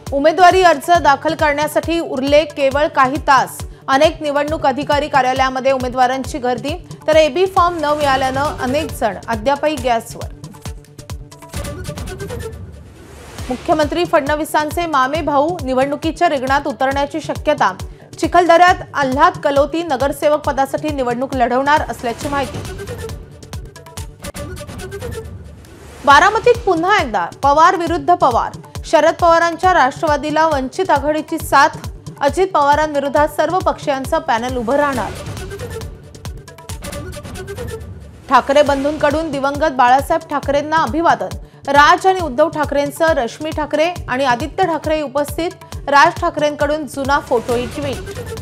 उमेदवारी अर्ज दाखल करण्यासाठी उरले केवळ काही तास। अनेक निवडणूक अधिकारी कार्यालयामध्ये उमेदवारांची गर्दी, तर एबी फॉर्म न मिळाल्यानं अनेक जण अद्यापही गॅसवर। मुख्यमंत्री फडणवीसांचे मामे भाऊ निवडणुकीच्या रिंगणात उतरण्याची शक्यता। चिखलदऱ्यात आल्हाद कलोती नगरसेवक पदासाठी निवडणूक लढवणार असल्याची माहिती। बारामतीत पुन्हा एकदा पवार विरुद्ध पवार। शरद पवारांच्या राष्ट्रवादीला वंचित आघाडीची साथ। अजित पवारांविरोधात सर्व पक्षीयांचं पॅनल उभं राहणार। ठाकरे बंधूंकडून दिवंगत बाळासाहेब ठाकरेंना अभिवादन। राज आणि उद्धव ठाकरेंसह रश्मी ठाकरे आणि आदित्य ठाकरे उपस्थित। राज ठाकरेंकडून जुना फोटोही ट्विट।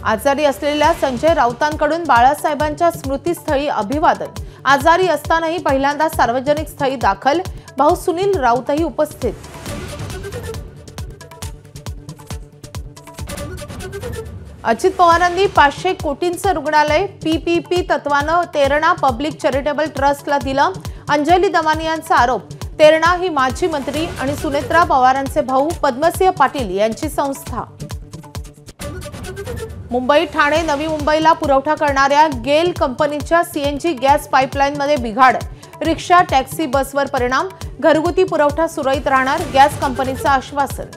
आजारी असलेल्या संजय राऊतांकडून बाळासाहेबांच्या स्मृतीस्थळी अभिवादन। आजारी असतानाही पहिल्यांदा सार्वजनिक स्थळी दाखल। भाऊ सुनील राऊतही उपस्थित। अजित पवारांनी 500 कोटींचं रुग्णालय पीपीपी तत्वानं तेरणा पब्लिक चॅरिटेबल ट्रस्टला दिलं। अंजली दमानियांचा आरोप। तेरणा ही माजी मंत्री आणि सुनेत्रा पवारांचे भाऊ पद्मसिंह पाटील यांची संस्था। मुंबई ठाणे नवी मुंबईला पुरवठा करणाऱ्या गेल कंपनीच्या सीएनजी गॅस पाईपलाईनमध्ये बिघाड। रिक्षा टॅक्सी बसवर परिणाम। घरगुती पुरवठा सुरळीत राहणार, गॅस कंपनीचं आश्वासन।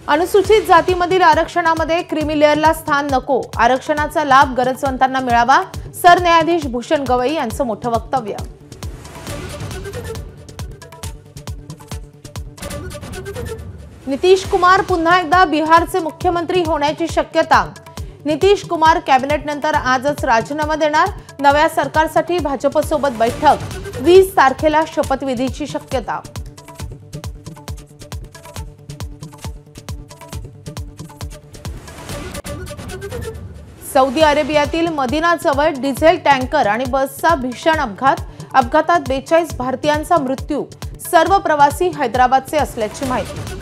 अनुसूचित जातीमधील आरक्षणामध्ये क्रीमी लेअरला स्थान नको। आरक्षणाचा लाभ गरजवंतांना मिळावा। सरन्यायाधीश भूषण गवई यांचं मोठं वक्तव्य। नितीश कुमार पुन्हा एकदा बिहारचे मुख्यमंत्री होण्याची शक्यता। नितीश कुमार कॅबिनेट नंतर आजच राजीनामा देणार। नव्या सरकारसाठी भाजपसोबत बैठक। 20 तारखेला शपथविधीची शक्यता। सौदी अरेबियातील मदिनाजवळ डिझेल टँकर आणि बसचा भीषण अपघात। अपघातात 42 भारतीयांचा मृत्यू। सर्व प्रवासी हैदराबादचे असल्याची माहिती।